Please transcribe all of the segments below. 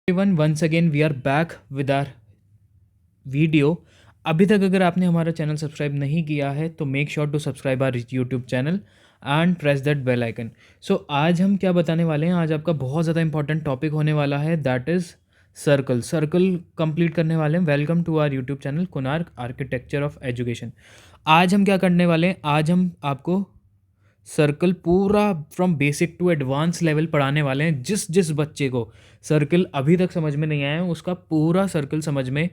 Everyone, once again we are back with our video. अभी तक अगर आपने हमारा चैनल सब्सक्राइब नहीं किया है तो make sure to subscribe our YouTube channel and press that bell icon. So आज हम क्या बताने वाले हैं, आज आपका बहुत ज़्यादा इंपॉर्टेंट टॉपिक होने वाला है, दैट इज़ सर्कल कंप्लीट करने वाले हैं। Welcome to our YouTube channel Kunar architecture of education. आज हम क्या करने वाले हैं, आज हम आपको सर्कल पूरा from basic to advance level पढ़ाने वाले हैं। जिस जिस बच्चे को सर्कल अभी तक समझ में नहीं आया है उसका पूरा सर्कल समझ में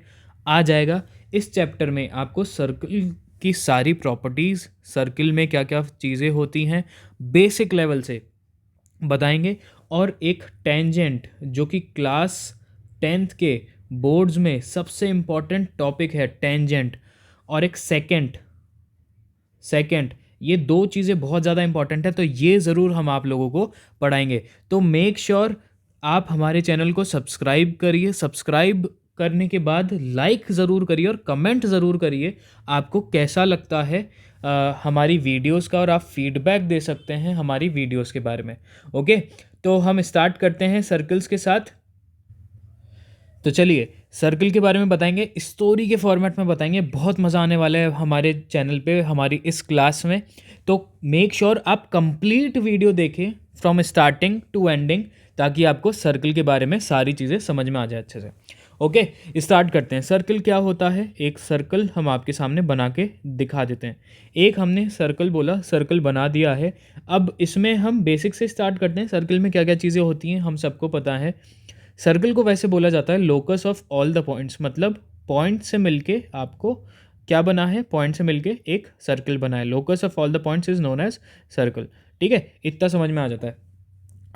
आ जाएगा। इस चैप्टर में आपको सर्कल की सारी प्रॉपर्टीज़, सर्कल में क्या क्या चीज़ें होती हैं, बेसिक लेवल से बताएंगे। और एक टेंजेंट जो कि क्लास 10th के बोर्ड्स में सबसे इम्पॉर्टेंट टॉपिक है, टेंजेंट। और एक सेकंड ये दो चीज़ें बहुत ज़्यादा इंपॉर्टेंट है, तो ये ज़रूर हम आप लोगों को पढ़ाएंगे। तो मेक श्योर आप हमारे चैनल को सब्सक्राइब करिए। सब्सक्राइब करने के बाद लाइक ज़रूर करिए और कमेंट ज़रूर करिए आपको कैसा लगता है हमारी वीडियोस का, और आप फीडबैक दे सकते हैं हमारी वीडियोस के बारे में। ओके, तो हम स्टार्ट करते हैं सर्कल्स के साथ। तो चलिए सर्कल के बारे में बताएंगे, स्टोरी के फॉर्मेट में बताएंगे। बहुत मज़ा आने वाला है हमारे चैनल पे, हमारी इस क्लास में। तो मेक श्योर आप कंप्लीट वीडियो देखें फ्रॉम स्टार्टिंग टू एंडिंग, ताकि आपको सर्कल के बारे में सारी चीज़ें समझ में आ जाए अच्छे से। ओके, स्टार्ट करते हैं। सर्कल क्या होता है, एक सर्कल हम आपके सामने बना के दिखा देते हैं। एक हमने सर्कल बोला, सर्कल बना दिया है। अब इसमें हम बेसिक से स्टार्ट करते हैं। सर्कल में क्या क्या चीज़ें होती हैं हम सबको पता है। सर्कल को वैसे बोला जाता है locus of all the points, मतलब पॉइंट से मिलके आपको क्या बना है, पॉइंट से मिलके एक सर्कल बना है। Locus of all the points is known as circle. ठीक है, इतना समझ में आ जाता है।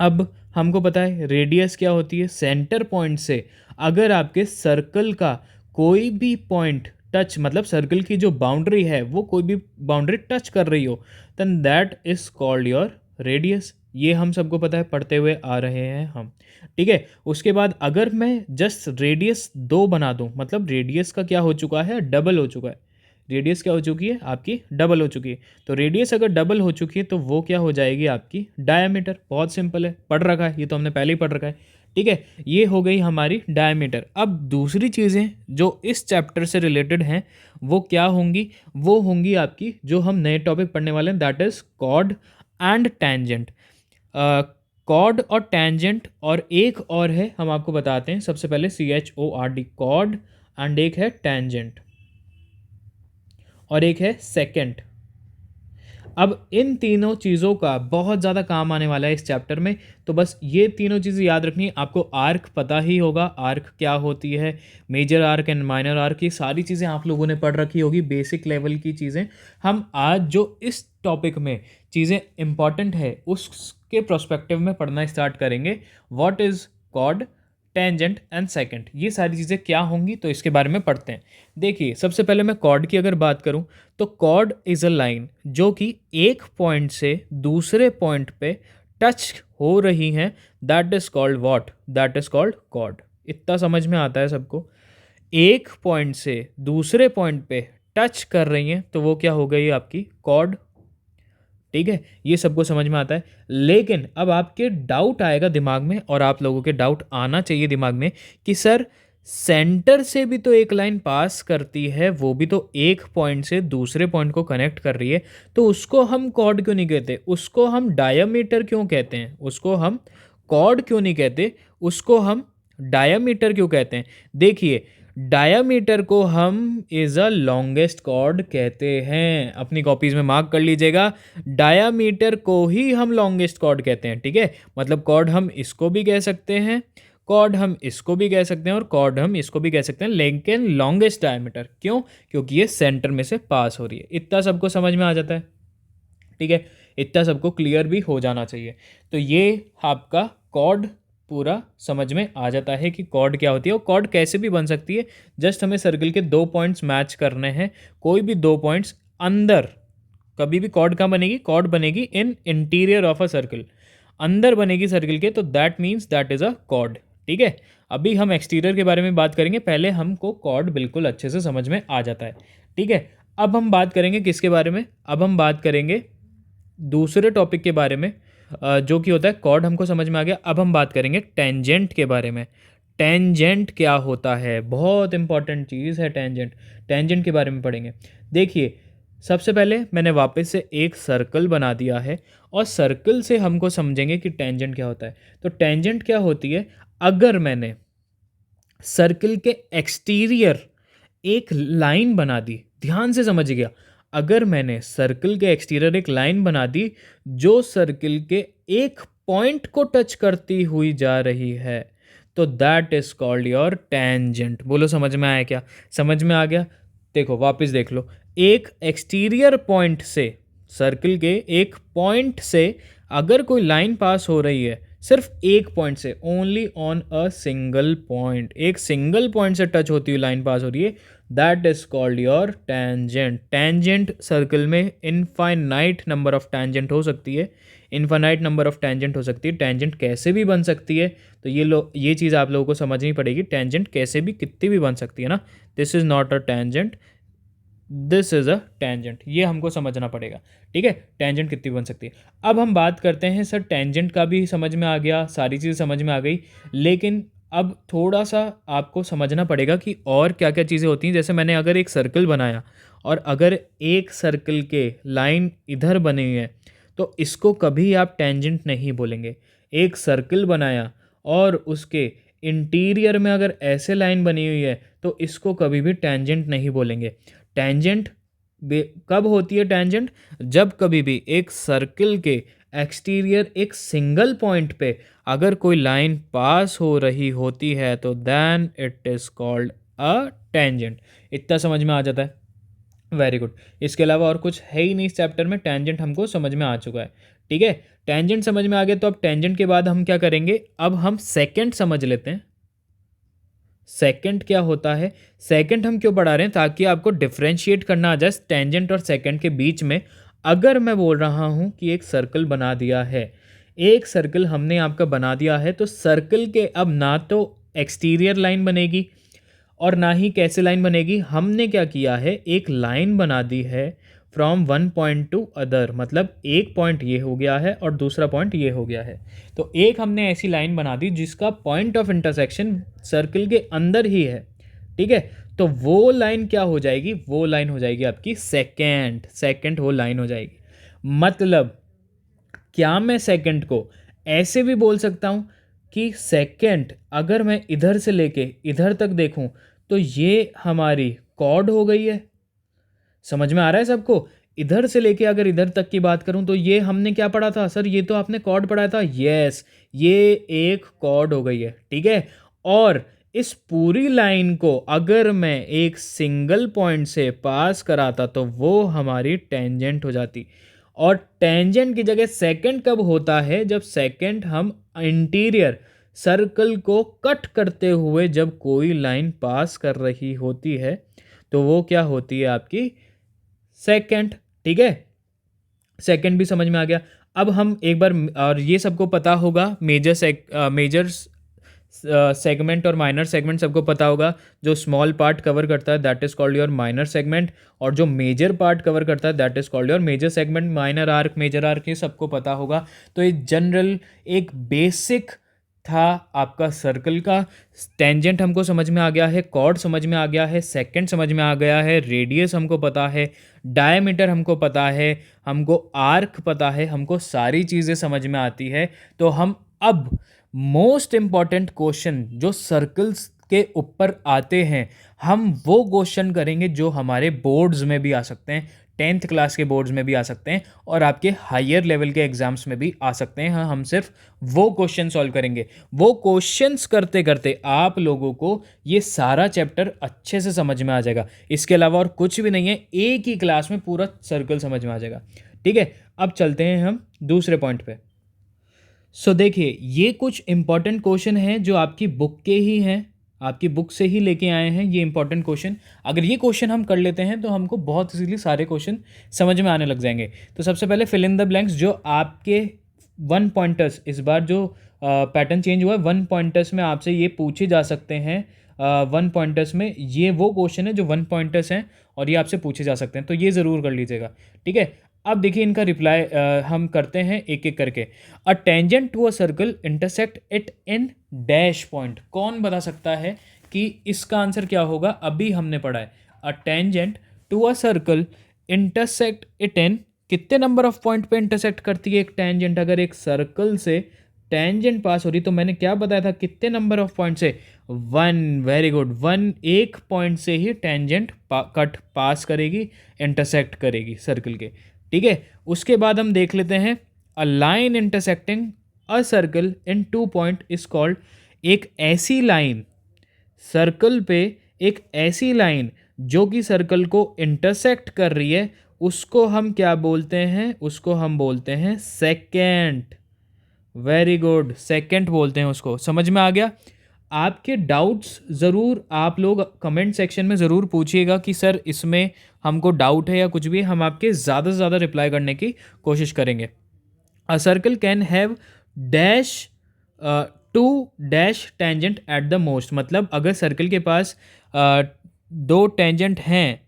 अब हमको पता है रेडियस क्या होती है। सेंटर पॉइंट से अगर आपके सर्कल का कोई भी पॉइंट टच, मतलब सर्कल की जो बाउंड्री है वो कोई भी बाउंड्री टच कर रही हो, then that is called your radius. ये हम सबको पता है, पढ़ते हुए आ रहे हैं हम। ठीक है, उसके बाद अगर मैं जस्ट रेडियस 2 बना दूं, मतलब रेडियस का क्या हो चुका है, डबल हो चुका है। रेडियस क्या हो चुकी है आपकी, डबल हो चुकी है। तो रेडियस अगर डबल हो चुकी है तो वो क्या हो जाएगी आपकी, डायमीटर। बहुत सिंपल है, पढ़ रखा है ये तो हमने पहले ही पढ़ रखा है। ठीक है, ये हो गई हमारी डायमीटर। अब दूसरी चीज़ें जो इस चैप्टर से रिलेटेड हैं वो क्या होंगी, वो होंगी आपकी जो हम नए टॉपिक पढ़ने वाले हैं, that is chord and tangent. Chord और टेंजेंट, और एक और है हम आपको बताते हैं। सबसे पहले CHORD, कॉर्ड, एंड एक है टेंजेंट, और एक है सेकेंड। अब इन तीनों चीज़ों का बहुत ज़्यादा काम आने वाला है इस चैप्टर में। तो बस ये तीनों चीज़ें याद रखनी है आपको। आर्क पता ही होगा, आर्क क्या होती है, major arc and minor arc, ये सारी चीज़ें आप लोगों ने पढ़ रखी होगी, बेसिक लेवल की चीज़ें। हम आज जो इस टॉपिक में चीज़ें इंपॉर्टेंट है उसके प्रोस्पेक्टिव में पढ़ना स्टार्ट करेंगे। What is chord, tangent and secant, ये सारी चीज़ें क्या होंगी, तो इसके बारे में पढ़ते हैं। देखिए, सबसे पहले मैं कॉर्ड की अगर बात करूं तो कॉर्ड इज अ लाइन जो कि एक पॉइंट से दूसरे पॉइंट पे टच हो रही हैं, that is called what, that is called chord. इतना समझ में आता है सबको। एक पॉइंट से दूसरे पॉइंट पे टच कर रही हैं तो वो क्या हो गई आपकी, कॉर्ड। ठीक है, ये सबको समझ में आता है। लेकिन अब आपके डाउट आएगा दिमाग में, और आप लोगों के डाउट आना चाहिए दिमाग में, कि सर सेंटर से भी तो एक लाइन पास करती है, वो भी तो एक पॉइंट से दूसरे पॉइंट को कनेक्ट कर रही है, तो उसको हम कॉर्ड क्यों नहीं कहते, उसको हम डायमीटर क्यों कहते हैं, उसको हम कॉर्ड क्यों नहीं कहते, उसको हम डायमीटर क्यों कहते हैं। देखिए, डायमीटर को हम इज अ लॉन्गेस्ट कॉर्ड कहते हैं। अपनी कॉपीज में मार्क कर लीजिएगा, डायमीटर को ही हम लॉन्गेस्ट कॉर्ड कहते हैं। ठीक है, मतलब कॉर्ड हम इसको भी कह सकते हैं, कॉर्ड हम इसको भी कह सकते हैं, और कॉर्ड हम इसको भी कह सकते हैं, लेकिन लॉन्गेस्ट डायमीटर क्यों, क्योंकि ये सेंटर में से पास हो रही है। इतना सबको समझ में आ जाता है। ठीक है, इतना सबको क्लियर भी हो जाना चाहिए। तो ये आपका कॉर्ड पूरा समझ में आ जाता है कि कॉर्ड क्या होती है और कॉर्ड कैसे भी बन सकती है। जस्ट हमें सर्कल के 2 पॉइंट्स मैच करने हैं, कोई भी 2 पॉइंट्स अंदर। कभी भी कॉर्ड कहाँ बनेगी, कॉर्ड बनेगी in interior of a circle, अंदर बनेगी सर्कल के, तो that means that is a cord. ठीक है, अभी हम एक्सटीरियर के बारे में बात करेंगे, पहले हमको कॉर्ड बिल्कुल अच्छे से समझ में आ जाता है। ठीक है, अब हम बात करेंगे किसके बारे में, अब हम बात करेंगे दूसरे टॉपिक के बारे में, जो कि होता है कॉर्ड, हमको समझ में आ गया। अब हम बात करेंगे टेंजेंट के बारे में। टेंजेंट क्या होता है, बहुत इंपॉर्टेंट चीज़ है टेंजेंट। टेंजेंट के बारे में पढ़ेंगे। देखिए, सबसे पहले मैंने वापस से एक सर्कल बना दिया है और सर्कल से हमको समझेंगे कि टेंजेंट क्या होता है। तो टेंजेंट क्या होती है, अगर मैंने सर्कल के एक्सटीरियर एक लाइन बना दी, ध्यान से समझ गया, अगर मैंने सर्कल के एक्सटीरियर एक लाइन बना दी जो सर्कल के एक पॉइंट को टच करती हुई जा रही है, तो that is called your tangent. बोलो समझ में आया क्या? समझ में आ गया? देखो वापस देख लो, एक एक्सटीरियर पॉइंट से, सर्कल के एक पॉइंट से अगर कोई लाइन पास हो रही है, सिर्फ एक पॉइंट से, only on a single point, एक सिंगल पॉइंट से टच होती हुई लाइन पास हो रही है, that is called your tangent. Tangent circle में इनफाइनाइट नंबर ऑफ टेंजेंट हो सकती है, इनफाइनाइट नंबर ऑफ टेंजेंट हो सकती है। टेंजेंट कैसे भी बन सकती है, तो ये चीज़ आप लोगों को समझनी पड़ेगी। टेंजेंट कैसे भी कितनी भी बन सकती है ना, this is not a tangent, this is a tangent, ये हमको समझना पड़ेगा। ठीक है, टेंजेंट कितनी बन सकती है। अब हम बात करते हैं, सर टेंजेंट का भी समझ में आ गया, सारी चीज़ समझ में आ गई, लेकिन अब थोड़ा सा आपको समझना पड़ेगा कि और क्या क्या चीज़ें होती हैं। जैसे मैंने अगर एक सर्कल बनाया और अगर एक सर्कल के लाइन इधर बनी हुई है, तो इसको कभी आप टेंजेंट नहीं बोलेंगे। एक सर्कल बनाया और उसके इंटीरियर में अगर ऐसे लाइन बनी हुई है, तो इसको कभी भी टेंजेंट नहीं बोलेंगे। टेंजेंट कब होती है टेंजेंट? जब कभी भी एक सर्कल के एक्सटीरियर एक सिंगल पॉइंट पे अगर कोई लाइन पास हो रही होती है, तो then it is called a tangent. इतना समझ में आ जाता है? Very good. इसके अलावा और कुछ है ही नहीं इस चैप्टर में, टेंजेंट हमको समझ में आ चुका है। ठीक है, टेंजेंट समझ में आ गया, तो अब टेंजेंट के बाद हम क्या करेंगे, अब हम सेकेंड समझ लेते हैं। सेकंड क्या होता है? सेकंड हम क्यों पढ़ा रहे हैं? ताकि आपको डिफरेंशिएट करना आ जाए टेंजेंट और सेकंड के बीच में। अगर मैं बोल रहा हूं कि एक सर्कल बना दिया है, एक सर्कल हमने आपका बना दिया है, तो सर्कल के अब ना तो एक्सटीरियर लाइन बनेगी और ना ही कैसे लाइन बनेगी, हमने क्या किया है, एक लाइन बना दी है from one point two other, मतलब एक पॉइंट ये हो गया है और दूसरा पॉइंट ये हो गया है। तो एक हमने ऐसी लाइन बना दी जिसका पॉइंट ऑफ इंटरसेक्शन सर्कल के अंदर ही है। ठीक है, तो वो लाइन क्या हो जाएगी, वो लाइन हो जाएगी आपकी सेकेंड, सेकेंड वो लाइन हो जाएगी। मतलब क्या मैं सेकंड को ऐसे भी बोल सकता हूँ कि सेकंड अगर मैं इधर से लेके इधर तक देखूँ, तो ये हमारी कॉर्ड हो गई है। समझ में आ रहा है सबको? इधर से लेके अगर इधर तक की बात करूं, तो ये हमने क्या पढ़ा था सर, ये तो आपने कॉर्ड पढ़ा था। यस, ये एक कॉर्ड हो गई है। ठीक है, और इस पूरी लाइन को अगर मैं एक सिंगल पॉइंट से पास कराता, तो वो हमारी टेंजेंट हो जाती। और टेंजेंट की जगह सेकंड कब होता है? जब सेकंड हम इंटीरियर सर्कल को कट करते हुए जब कोई लाइन पास कर रही होती है, तो वो क्या होती है आपकी सेकंड। ठीक है, सेकंड भी समझ में आ गया। अब हम एक बार, और ये सबको पता होगा, मेजर सेगमेंट और माइनर सेगमेंट सबको पता होगा। जो स्मॉल पार्ट कवर करता है that is called your minor segment, और जो मेजर पार्ट कवर करता है that is called your major segment. Minor arc, major arc, ये सबको पता होगा। तो ये जनरल एक बेसिक था आपका सर्कल का। टेंजेंट हमको समझ में आ गया है, कॉर्ड समझ में आ गया है, सेकंड समझ में आ गया है, रेडियस हमको पता है, डायमीटर हमको पता है, हमको आर्क पता है, हमको सारी चीज़ें समझ में आती है। तो हम अब मोस्ट इम्पॉर्टेंट क्वेश्चन जो सर्कल्स के ऊपर आते हैं, हम वो क्वेश्चन करेंगे जो हमारे बोर्ड्स में भी आ सकते हैं, 10th क्लास के बोर्ड्स में भी आ सकते हैं और आपके हायर लेवल के एग्जाम्स में भी आ सकते हैं। हाँ, हम सिर्फ वो क्वेश्चन सॉल्व करेंगे। वो क्वेश्चंस करते करते आप लोगों को ये सारा चैप्टर अच्छे से समझ में आ जाएगा। इसके अलावा और कुछ भी नहीं है, एक ही क्लास में पूरा सर्कल समझ में आ जाएगा। ठीक है, अब चलते हैं हम दूसरे पॉइंट पे। सो देखिए, ये कुछ इंपॉर्टेंट क्वेश्चन हैं जो आपकी बुक के ही हैं, आपकी बुक से ही लेके आए हैं ये इंपॉर्टेंट क्वेश्चन। अगर ये क्वेश्चन हम कर लेते हैं तो हमको बहुत इजीली सारे क्वेश्चन समझ में आने लग जाएंगे। तो सबसे पहले फिल इन द ब्लैंक्स, जो आपके वन पॉइंटर्स, इस बार जो पैटर्न चेंज हुआ है, वन पॉइंटर्स में आपसे ये पूछे जा सकते हैं। वन पॉइंटर्स में ये वो क्वेश्चन है जो वन पॉइंटर्स हैं और ये आपसे पूछे जा सकते हैं, तो ये ज़रूर कर लीजिएगा। ठीक है, अब देखिए इनका रिप्लाई हम करते हैं एक एक करके। A tangent to a circle intersect it in dash point. कौन बता सकता है कि इसका आंसर क्या होगा? अभी हमने पढ़ा है a tangent to a circle intersect it in, कितने नंबर ऑफ पॉइंट पे इंटरसेक्ट करती है एक टेंजेंट? अगर एक सर्कल से टेंजेंट पास हो रही तो मैंने क्या बताया था, कितने नंबर ऑफ पॉइंट से? वन। Very good, one. एक पॉइंट से ही टेंजेंट कट पास करेगी, इंटरसेक्ट करेगी सर्कल के। ठीक है, उसके बाद हम देख लेते हैं a line intersecting a circle in two point is called. एक ऐसी लाइन, सर्कल पे एक ऐसी लाइन जो कि सर्कल को इंटरसेक्ट कर रही है, उसको हम क्या बोलते हैं? उसको हम बोलते हैं सेकेंट। वेरी गुड, सेकेंट बोलते हैं उसको। समझ में आ गया? आपके डाउट्स ज़रूर आप लोग कमेंट सेक्शन में ज़रूर पूछिएगा कि सर इसमें हमको डाउट है या कुछ भी, हम आपके ज़्यादा से ज़्यादा रिप्लाई करने की कोशिश करेंगे। A circle can have dash two dash tangent at the most, मतलब अगर सर्कल के पास दो टेंजेंट हैं,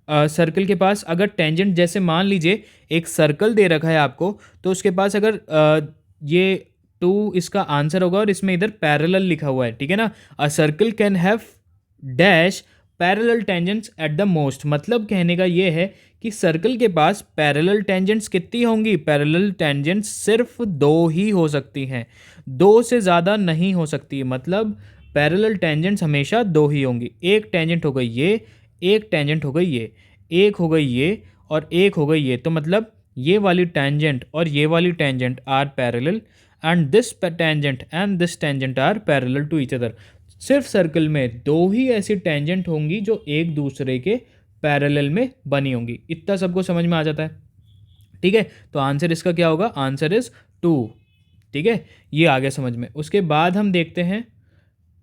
सर्कल के पास अगर टेंजेंट, जैसे मान लीजिए एक सर्कल दे रखा है आपको, तो उसके पास अगर ये टू इसका आंसर होगा और इसमें इधर पैरेलल लिखा हुआ है, ठीक है ना। अ circle can have dash parallel tangents at the most, मतलब कहने का ये है कि सर्कल के पास पैरेलल टेंजेंट्स कितनी होंगी? पैरेलल टेंजेंट्स सिर्फ दो ही हो सकती हैं, दो से ज़्यादा नहीं हो सकती। मतलब पैरेलल टेंजेंट्स हमेशा दो ही होंगी। एक टेंजेंट हो गई ये, एक टेंजेंट हो गई ये, एक हो गई ये और एक हो गई ये, तो मतलब ये वाली टेंजेंट और ये वाली tangent are parallel and this tangent and this tangent are parallel to each other. सिर्फ सर्कल में दो ही ऐसी टेंजेंट होंगी जो एक दूसरे के पैरेलल में बनी होंगी। इतना सबको समझ में आ जाता है? ठीक है, तो आंसर इसका क्या होगा? Answer is two. ठीक है, ये आ गया समझ में। उसके बाद हम देखते हैं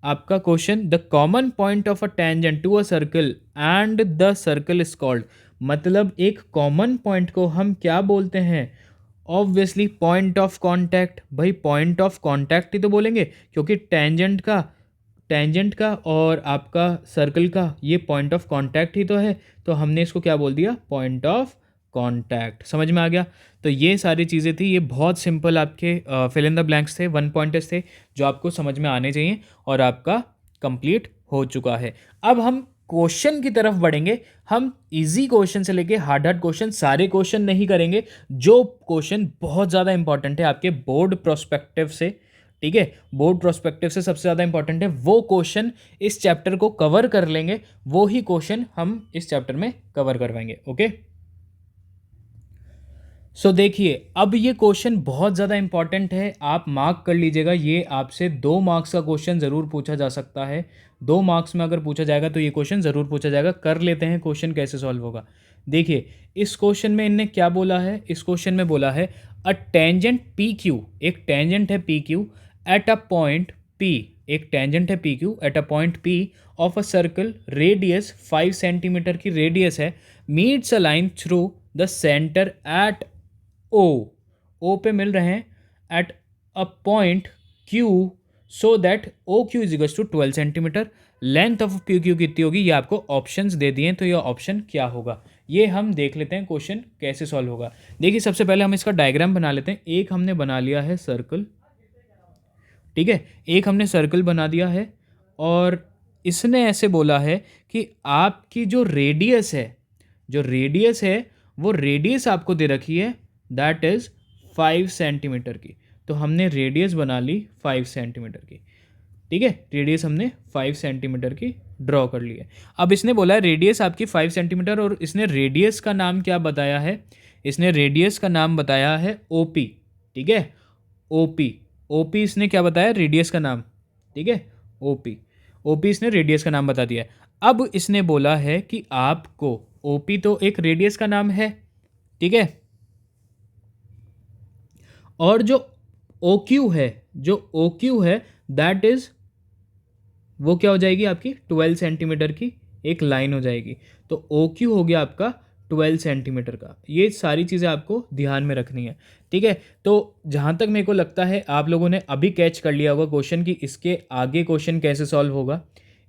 आपका question, the common point of a tangent to a circle and the circle is called. मतलब एक कॉमन पॉइंट को हम क्या बोलते हैं? Obviously point of contact. भाई पॉइंट ऑफ कांटेक्ट ही तो बोलेंगे, क्योंकि टेंजेंट का और आपका सर्कल का ये पॉइंट ऑफ कांटेक्ट ही तो है, तो हमने इसको क्या बोल दिया? Point of contact. समझ में आ गया? तो ये सारी चीज़ें थी, ये बहुत सिंपल आपके फिल इन द ब्लैंक्स थे, वन पॉइंटर्स थे जो आपको समझ में आने चाहिए और आपका कंप्लीट हो चुका है। अब हम क्वेश्चन की तरफ बढ़ेंगे। हम इजी क्वेश्चन से लेके हार्ड हार्ड क्वेश्चन, सारे क्वेश्चन नहीं करेंगे, जो क्वेश्चन बहुत ज़्यादा इंपॉर्टेंट है आपके बोर्ड प्रोस्पेक्टिव से। ठीक है, बोर्ड प्रोस्पेक्टिव से सबसे ज़्यादा इंपॉर्टेंट है वो क्वेश्चन, इस चैप्टर को कवर कर लेंगे, वो ही क्वेश्चन हम इस चैप्टर में कवर करवाएंगे। ओके, सो देखिए, अब ये क्वेश्चन बहुत ज़्यादा इंपॉर्टेंट है, आप मार्क कर लीजिएगा। ये आपसे 2 मार्क्स का क्वेश्चन ज़रूर पूछा जा सकता है। 2 मार्क्स में अगर पूछा जाएगा तो ये क्वेश्चन ज़रूर पूछा जाएगा। कर लेते हैं क्वेश्चन कैसे सॉल्व होगा। देखिए, इस क्वेश्चन में इनने क्या बोला है? इस क्वेश्चन में बोला है अ टेंजेंट पी क्यू, एक टेंजेंट है P Q at a point P, एक टेंजेंट है P Q at a point P of a circle, radius 5 centimetre की रेडियस है, meets a line through the centre at O, O पे मिल रहे हैं at a point Q, so that O Q is equals to 12 centimetre. Length of P Q कितनी होगी? ये आपको ऑप्शंस दे दिए हैं, तो ये ऑप्शन क्या होगा ये हम देख लेते हैं क्वेश्चन कैसे सॉल्व होगा। देखिए, सबसे पहले हम इसका डायग्राम बना लेते हैं। एक हमने बना लिया है सर्कल, ठीक है, एक हमने सर्कल बना दिया है और इसने ऐसे बोला है कि आपकी जो रेडियस है, जो रेडियस है वो रेडियस आपको दे रखी है, दैट इज़ 5 सेंटीमीटर की। तो हमने रेडियस बना ली 5 सेंटीमीटर की। ठीक है, रेडियस हमने 5 सेंटीमीटर की ड्रॉ कर ली है। अब इसने बोला है रेडियस आपकी 5 सेंटीमीटर और इसने रेडियस का नाम क्या बताया है? इसने रेडियस का नाम बताया है ओपी। ठीक है, ओपी, ओपी इसने क्या बताया? रेडियस का नाम। ठीक है, ओपी, ओपी इसने रेडियस का नाम बता दिया है। अब इसने बोला है कि आपको, ओपी तो एक रेडियस का नाम है, ठीक है, और जो ओ क्यू है, जो ओ क्यू है दैट इज, वो क्या हो जाएगी आपकी? 12 सेंटीमीटर की एक लाइन हो जाएगी। तो ओ क्यू हो गया आपका 12 सेंटीमीटर का। ये सारी चीज़ें आपको ध्यान में रखनी है। ठीक है, तो जहाँ तक मेरे को लगता है आप लोगों ने अभी कैच कर लिया होगा क्वेश्चन कि इसके आगे क्वेश्चन कैसे सॉल्व होगा।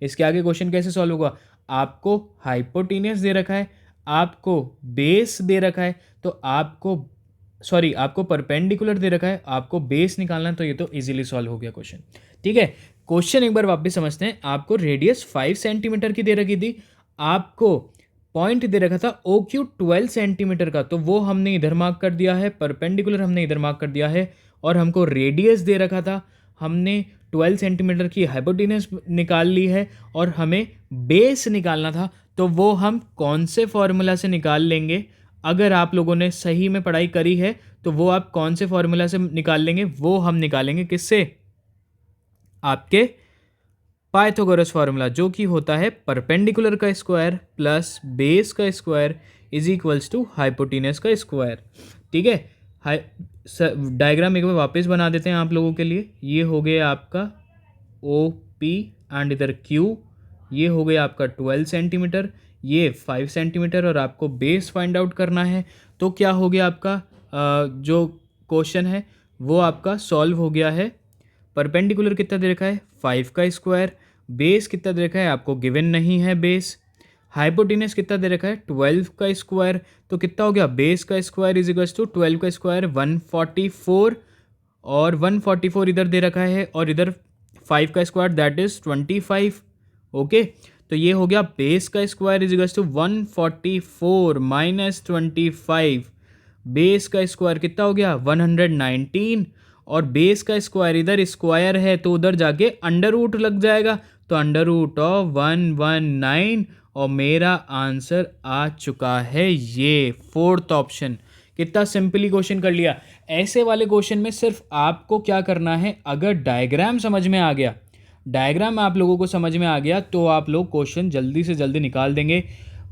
इसके आगे क्वेश्चन कैसे सॉल्व होगा? आपको हाइपोटेनियस दे रखा है, आपको बेस दे रखा है, तो आपको सॉरी आपको परपेंडिकुलर दे रखा है, आपको बेस निकालना है, तो ये तो इजीली सॉल्व हो गया क्वेश्चन। ठीक है, क्वेश्चन एक बार वापस समझते हैं। आपको रेडियस 5 सेंटीमीटर की दे रखी थी, आपको पॉइंट दे रखा था ओ क्यू 12 सेंटीमीटर का, तो वो हमने इधर मार्क कर दिया है, परपेंडिकुलर हमने इधर मार्क कर दिया है, और हमको रेडियस दे रखा था, हमने 12 सेंटीमीटर की हाइपोटेनस निकाल ली है, और हमें बेस निकालना था, तो वो हम कौन से फॉर्मूला से निकाल लेंगे? अगर आप लोगों ने सही में पढ़ाई करी है तो वो आप कौन से फॉर्मूला से निकाल लेंगे? वो हम निकालेंगे किससे? आपके पाइथागोरस फार्मूला, जो कि होता है परपेंडिकुलर का स्क्वायर प्लस बेस का square is equals to hypotenuse का स्क्वायर। ठीक है, डायग्राम एक बार वापस बना देते हैं आप लोगों के लिए। ये हो गया आपका ओ पी एंड इधर क्यू, ये हो गया आपका 12 सेंटीमीटर, ये 5 सेंटीमीटर, और आपको बेस फाइंड आउट करना है। तो क्या हो गया आपका जो क्वेश्चन है वो आपका सॉल्व हो गया है। परपेंडिकुलर कितना दे रखा है? 5 का स्क्वायर। बेस कितना दे रखा है? आपको गिवन नहीं है बेस। हाइपोटेनस कितना दे रखा है? 12 का स्क्वायर। तो कितना हो गया? बेस का स्क्वायर इज इक्वल्स टू 12 का स्क्वायर 144, और 144 इधर दे रखा है, और इधर 5 का स्क्वायर दैट इज 25। ओके, तो ये हो गया बेस का square is equals to 144 minus 25। Base का स्क्वायर कितना हो गया? 119, और बेस का स्क्वायर इधर स्क्वायर है तो उधर जाके अंडर रूट लग जाएगा, तो अंडर रूट ऑफ 119, और मेरा आंसर आ चुका है ये फोर्थ ऑप्शन। कितना सिंपली क्वेश्चन कर लिया। ऐसे वाले क्वेश्चन में सिर्फ आपको क्या करना है, अगर डायग्राम समझ में आ गया, डायग्राम आप लोगों को समझ में आ गया, तो आप लोग क्वेश्चन जल्दी से जल्दी निकाल देंगे।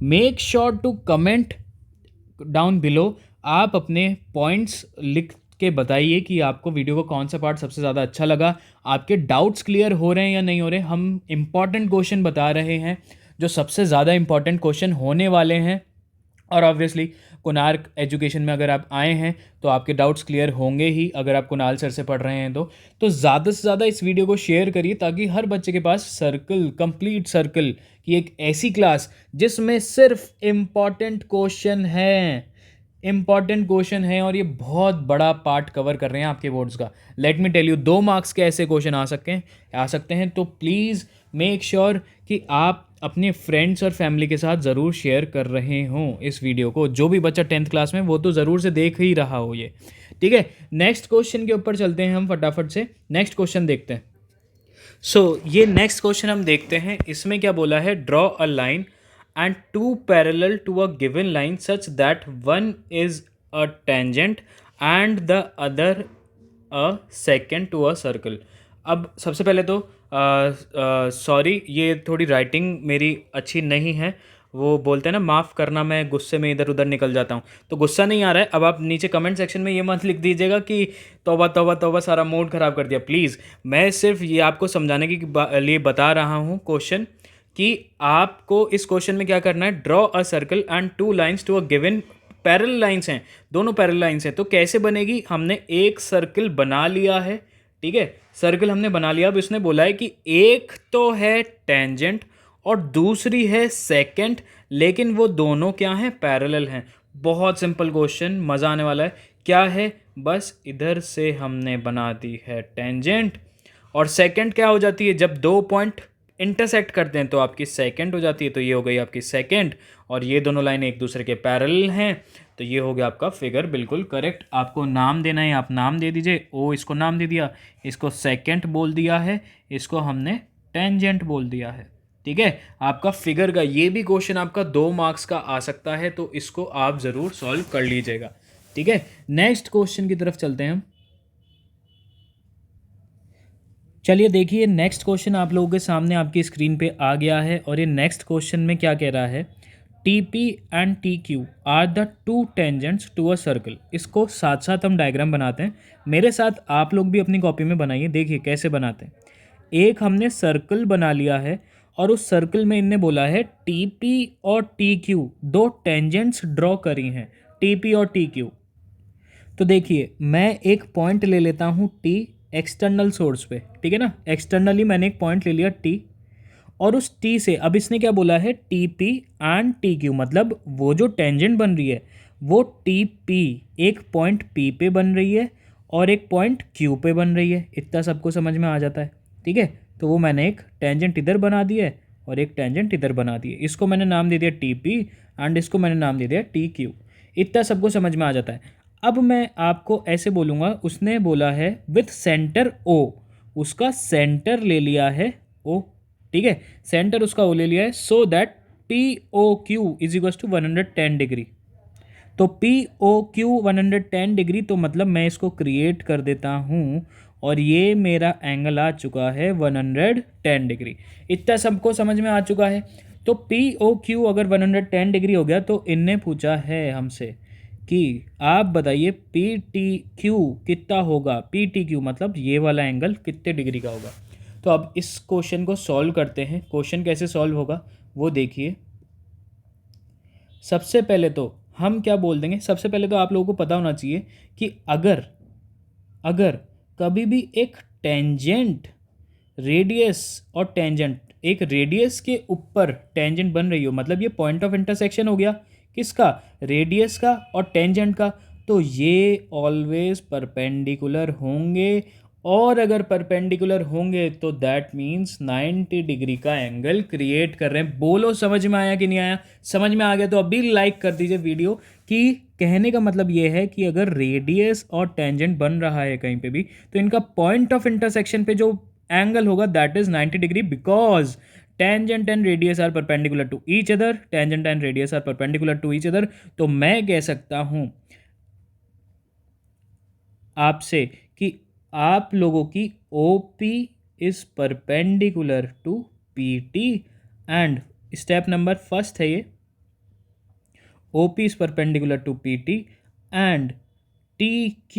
Make sure to comment down below, आप अपने पॉइंट्स लिख के बताइए कि आपको वीडियो का कौन सा पार्ट सबसे ज़्यादा अच्छा लगा, आपके डाउट्स क्लियर हो रहे हैं या नहीं हो रहे। हम इंपॉर्टेंट क्वेश्चन बता रहे हैं, जो सबसे ज़्यादा इंपॉर्टेंट क्वेश्चन होने वाले हैं, और ऑब्वियसली कोणार्क एजुकेशन में अगर आप आए हैं तो आपके डाउट्स क्लियर होंगे ही, अगर आप कुणाल सर से पढ़ रहे हैं तो ज़्यादा से ज़्यादा इस वीडियो को शेयर करिए, ताकि हर बच्चे के पास सर्कल, कंप्लीट सर्कल की एक ऐसी क्लास जिसमें सिर्फ इम्पॉर्टेंट क्वेश्चन है, इंपॉर्टेंट क्वेश्चन है, और ये बहुत बड़ा पार्ट कवर कर रहे हैं आपके बोर्ड्स का। Let me tell you, 2 marks के ऐसे क्वेश्चन आ सकते हैं। तो प्लीज़ मेक श्योर कि आप अपने फ्रेंड्स और फैमिली के साथ ज़रूर शेयर कर रहे हों इस वीडियो को। जो भी बच्चा 10th क्लास में, वो तो ज़रूर से देख ही रहा हो ये। ठीक है, नेक्स्ट क्वेश्चन के ऊपर चलते हैं हम फटाफट से। नेक्स्ट क्वेश्चन देखते हैं। ये नेक्स्ट क्वेश्चन हम देखते हैं। इसमें क्या बोला है? Draw a line and two parallel to a given line such that one is a tangent and the other a secant to a circle। अब सबसे पहले तो सॉरी, ये थोड़ी राइटिंग मेरी अच्छी नहीं है। वो बोलते हैं ना, माफ़ करना, मैं गुस्से में इधर उधर निकल जाता हूँ, तो गुस्सा नहीं आ रहा है। अब आप नीचे कमेंट सेक्शन में ये मत लिख दीजिएगा कि तौबा तौबा तौबा, सारा मूड ख़राब कर दिया। प्लीज़, मैं सिर्फ ये आपको समझाने के लिए बता रहा हूँ क्वेश्चन, कि आपको इस क्वेश्चन में क्या करना है। Draw a circle and 2 lines to a given, parallel lines हैं, दोनों पैरेलल लाइन्स हैं। तो कैसे बनेगी? हमने एक सर्कल बना लिया है। ठीक है, सर्कल हमने बना लिया। अब इसने बोला है कि एक तो है टेंजेंट और दूसरी है सेकेंट, लेकिन वो दोनों क्या हैं? पैरेलल हैं। बहुत सिंपल क्वेश्चन, मज़ा आने वाला है। क्या है? बस इधर से हमने बना दी है टेंजेंट, और सेकेंट क्या हो जाती है? जब 2 पॉइंट इंटरसेक्ट करते हैं तो आपकी सेकेंड हो जाती है। तो ये हो गई आपकी सेकेंड, और ये दोनों लाइनें एक दूसरे के पैरेलल हैं, तो ये हो गया आपका फिगर बिल्कुल करेक्ट। आपको नाम देना है, आप नाम दे दीजिए। ओ इसको नाम दे दिया, इसको सेकेंड बोल दिया है, इसको हमने टेंजेंट बोल दिया है। ठीक है, आपका फिगर का ये भी क्वेश्चन आपका 2 मार्क्स का आ सकता है, तो इसको आप ज़रूर सॉल्व कर लीजिएगा। ठीक है, नेक्स्ट क्वेश्चन की तरफ चलते हैं हम। चलिए देखिए, नेक्स्ट क्वेश्चन आप लोगों के सामने आपकी स्क्रीन पे आ गया है, और ये नेक्स्ट क्वेश्चन में क्या कह रहा है? T P and T Q are the 2 tangents to a circle. इसको साथ साथ हम डायग्राम बनाते हैं। मेरे साथ आप लोग भी अपनी कॉपी में बनाइए, देखिए कैसे बनाते हैं। एक हमने सर्कल बना लिया है, और उस सर्कल में इनने बोला है टी पी और टी क्यू 2 टेंजेंट्स ड्रॉ करी हैं, टी पी और टी क्यू। तो देखिए, मैं एक पॉइंट ले लेता हूँ टी एक्सटर्नल सोर्स पे, ठीक है ना। एक्सटर्नली मैंने एक पॉइंट ले लिया टी, और उस टी से अब इसने क्या बोला है? T P and T Q, मतलब वो जो टेंजेंट बन रही है वो टी पी एक पॉइंट पी पे बन रही है और एक पॉइंट क्यू पे बन रही है। इतना सबको समझ में आ जाता है, ठीक है। तो वो मैंने एक टेंजेंट इधर बना दिया है और एक टेंजेंट इधर बना दिया। इसको मैंने नाम दे दिया टी पी एंड इसको मैंने नाम दे दिया टी क्यू। इतना सबको समझ में आ जाता है। अब मैं आपको ऐसे बोलूँगा, उसने बोला है विथ सेंटर ओ, उसका सेंटर ले लिया है ओ, ठीक है, सेंटर उसका ओ ले लिया है, so that P O Q is equal to 110 degree. तो पी ओ क्यू 110 डिग्री, तो मतलब मैं इसको क्रिएट कर देता हूँ और ये मेरा एंगल आ चुका है 110 डिग्री। इतना सबको समझ में आ चुका है। तो पी ओ क्यू अगर 110 डिग्री हो गया तो इनने पूछा है हमसे कि आप बताइए पी टी क्यू कितना होगा। पी टी क्यू मतलब ये वाला एंगल कितने डिग्री का होगा। तो अब इस क्वेश्चन को सॉल्व करते हैं। क्वेश्चन कैसे सॉल्व होगा वो देखिए। सबसे पहले तो हम क्या बोल देंगे, सबसे पहले तो आप लोगों को पता होना चाहिए कि अगर अगर कभी भी एक टेंजेंट रेडियस और टेंजेंट, एक रेडियस के ऊपर टेंजेंट बन रही हो, मतलब ये पॉइंट ऑफ इंटरसेक्शन हो गया किसका, रेडियस का और टेंजेंट का, तो ये ऑलवेज परपेंडिकुलर होंगे। और अगर परपेंडिकुलर होंगे तो दैट मीन्स 90 डिग्री का एंगल क्रिएट कर रहे हैं। बोलो समझ में आया कि नहीं आया? समझ में आ गया तो अभी लाइक कर दीजिए वीडियो। कि कहने का मतलब ये है कि अगर रेडियस और टेंजेंट बन रहा है कहीं पे भी, तो इनका पॉइंट ऑफ इंटरसेक्शन पे जो एंगल होगा that is 90 degree, because tangent and radius are perpendicular to each other, tangent and radius are perpendicular to each other। तो मैं कह सकता हूं आपसे कि आप लोगों की OP is perpendicular to PT and step number first है ये, OP is perpendicular to PT and TQ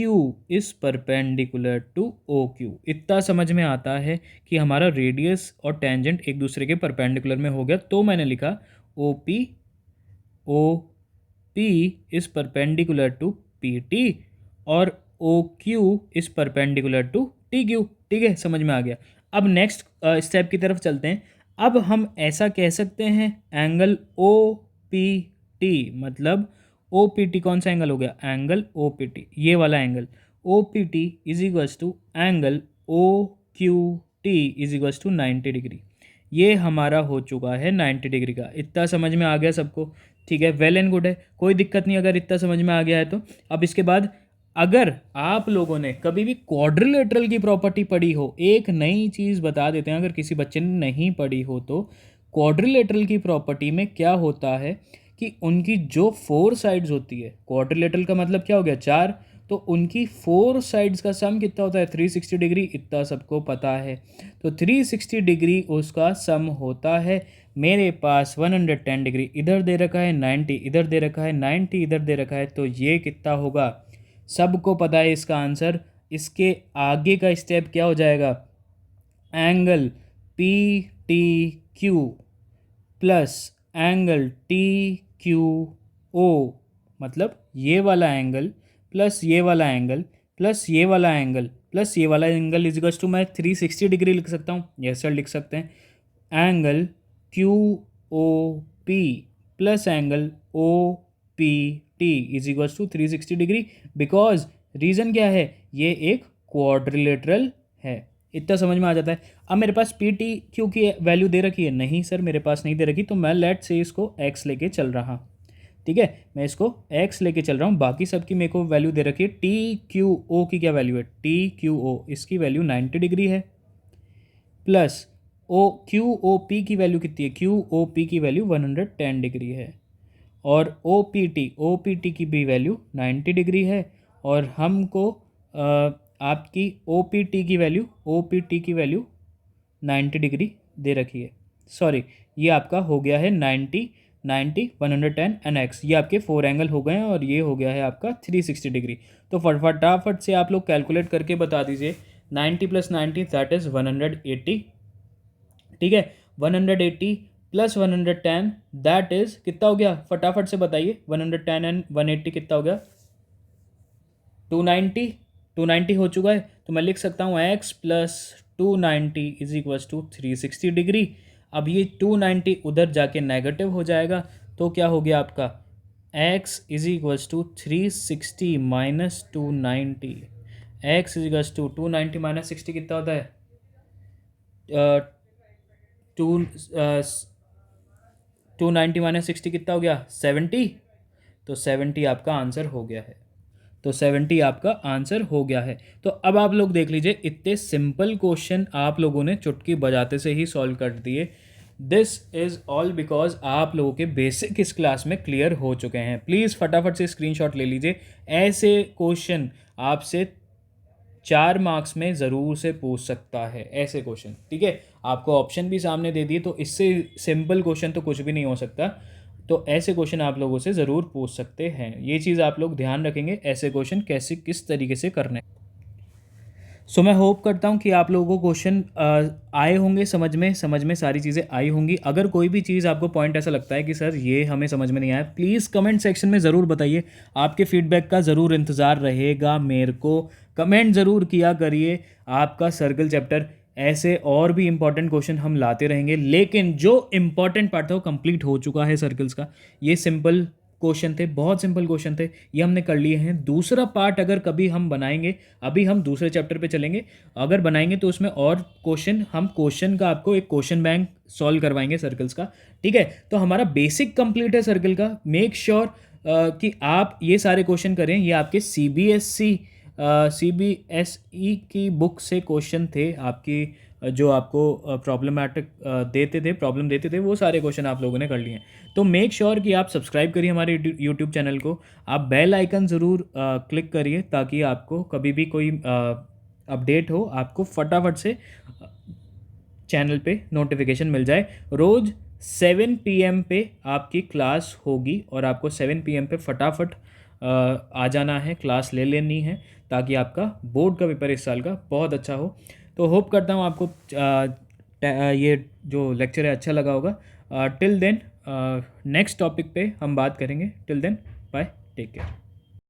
is perpendicular to OQ। इतना समझ में आता है कि हमारा रेडियस और टेंजेंट एक दूसरे के परपेंडिकुलर में हो गया। तो मैंने लिखा OP is perpendicular to PT और OQ is perpendicular to TQ। ठीक है, समझ में आ गया। अब नेक्स्ट स्टेप की तरफ चलते हैं। अब हम ऐसा कह सकते हैं एंगल OPT, मतलब OPT कौन सा एंगल हो गया, एंगल OPT, ये वाला angle OPT is equals to angle OQT is equals to 90 degree. ये हमारा हो चुका है 90 डिग्री का। इतना समझ में आ गया सबको? ठीक है, वेल एंड गुड है, कोई दिक्कत नहीं अगर इतना समझ में आ गया है तो। अब इसके बाद अगर आप लोगों ने कभी भी क्वाड्रिलेटरल की प्रॉपर्टी पढ़ी हो, एक नई चीज़ बता देते हैं अगर किसी बच्चे ने नहीं पढ़ी हो तो, क्वाड्रिलेटरल की प्रॉपर्टी में क्या होता है कि उनकी जो 4 साइड्स होती है, क्वाड्रिलेटरल का मतलब क्या हो गया, 4, तो उनकी 4 साइड्स का सम कितना होता है, 360 डिग्री। इतना सबको पता है। तो 360 डिग्री उसका सम होता है। मेरे पास 110 डिग्री इधर दे रखा है, 90 इधर दे रखा है, 90 इधर दे रखा है, तो ये कितना होगा, सबको पता है इसका आंसर। इसके आगे का स्टेप क्या हो जाएगा, angle PTQ plus angle TQO, मतलब ये वाला एंगल प्लस ये वाला एंगल प्लस ये वाला एंगल प्लस ये वाला एंगल इज इक्वल्स टू, मैं 360 डिग्री लिख सकता हूँ, यस सर लिख सकते हैं। Angle QOP plus angle OPT is equals to 360 degree, because reason क्या है, ये एक क्वाड्रिलेटरल है। इतना समझ में आ जाता है। अब मेरे पास PTQ की वैल्यू दे रखी है, नहीं सर मेरे पास नहीं दे रखी, तो मैं लेट से इसको x लेके चल रहा, ठीक है, मैं इसको x लेके चल रहा हूँ। बाकी सब की मेरे को वैल्यू दे रखी है। TQO की क्या वैल्यू है, TQO इसकी वैल्यू 90 डिग्री है, प्लस QOP की वैल्यू कितनी है, QOP की वैल्यू 110 डिग्री है, और OPT की भी वैल्यू 90 डिग्री है, और हमको आपकी OPT की वैल्यू 90 डिग्री दे रखी है। सॉरी, ये आपका हो गया है 90, 110 एंड x, ये आपके 4 एंगल हो गए हैं, और ये हो गया है आपका 360 डिग्री। तो फटाफट से आप लोग कैलकुलेट करके बता दीजिए, 90 प्लस 90 दैट इज़ 180, ठीक है, 180 प्लस 110 दैट इज़ कितना हो गया, फटाफट से बताइए, 110 एंड 180 कितना हो गया, 290 हो चुका है। तो मैं लिख सकता हूँ x plus 290 is equals to 360 degree. अब ये 290 उधर जाके नेगेटिव हो जाएगा, तो क्या हो गया आपका x is equals to 360 minus 290। x is equals to 290 minus 60 कितना होता है? टू 290 माइनस 60 कितना हो गया? 70। तो 70 आपका आंसर हो गया है। तो 70 आपका आंसर हो गया है। तो अब आप लोग देख लीजिए, इतने सिंपल क्वेश्चन आप लोगों ने चुटकी बजाते से ही सॉल्व कर दिए। दिस इज़ ऑल बिकॉज आप लोगों के बेसिक इस क्लास में क्लियर हो चुके हैं। प्लीज़ फटाफट से स्क्रीनशॉट ले लीजिए। ऐसे क्वेश्चन आपसे 4 मार्क्स में ज़रूर से पूछ सकता है, ऐसे क्वेश्चन। ठीक है, आपको ऑप्शन भी सामने दे दिए, तो इससे सिंपल क्वेश्चन तो कुछ भी नहीं हो सकता। तो ऐसे क्वेश्चन आप लोगों से ज़रूर पूछ सकते हैं। ये चीज़ आप लोग ध्यान रखेंगे, ऐसे क्वेश्चन कैसे किस तरीके से करने। सो मैं होप करता हूँ कि आप लोगों को क्वेश्चन आए होंगे, समझ में सारी चीज़ें आई होंगी। अगर कोई भी चीज़ आपको पॉइंट ऐसा लगता है कि सर ये हमें समझ में नहीं आया, प्लीज़ कमेंट सेक्शन में ज़रूर बताइए। आपके फीडबैक का ज़रूर इंतज़ार रहेगा। मेरे को कमेंट ज़रूर किया करिए। आपका सर्कल चैप्टर ऐसे और भी इंपॉर्टेंट क्वेश्चन हम लाते रहेंगे, लेकिन जो इंपॉर्टेंट पार्ट था वो कंप्लीट हो चुका है सर्कल्स का। ये सिंपल क्वेश्चन थे, बहुत सिंपल क्वेश्चन थे, ये हमने कर लिए हैं। दूसरा पार्ट अगर कभी हम बनाएंगे, अभी हम दूसरे चैप्टर पे चलेंगे, अगर बनाएंगे तो उसमें और क्वेश्चन, हम क्वेश्चन का आपको एक क्वेश्चन बैंक सॉल्व करवाएंगे सर्कल्स का। ठीक है, तो हमारा बेसिक कंप्लीट है सर्कल का। मेक श्योर कि आप ये सारे क्वेश्चन करें। ये आपके CBSE की बुक से क्वेश्चन थे आपकी, जो आपको प्रॉब्लम देते थे, वो सारे क्वेश्चन आप लोगों ने कर लिए हैं। तो मेक श्योर कि आप सब्सक्राइब करिए हमारे यूट्यूब चैनल को। आप बेल आइकन ज़रूर क्लिक करिए, ताकि आपको कभी भी कोई अपडेट हो, आपको फटाफट से चैनल पे नोटिफिकेशन मिल जाए। रोज़ 7 PM पे आपकी क्लास होगी, और आपको 7 PM पे फटाफट आ जाना है, क्लास ले लेनी है, ताकि आपका बोर्ड का पेपर इस साल का बहुत अच्छा हो। तो होप करता हूँ आपको ये जो लेक्चर है अच्छा लगा होगा। टिल देन नेक्स्ट टॉपिक पे हम बात करेंगे। Till then bye, take care.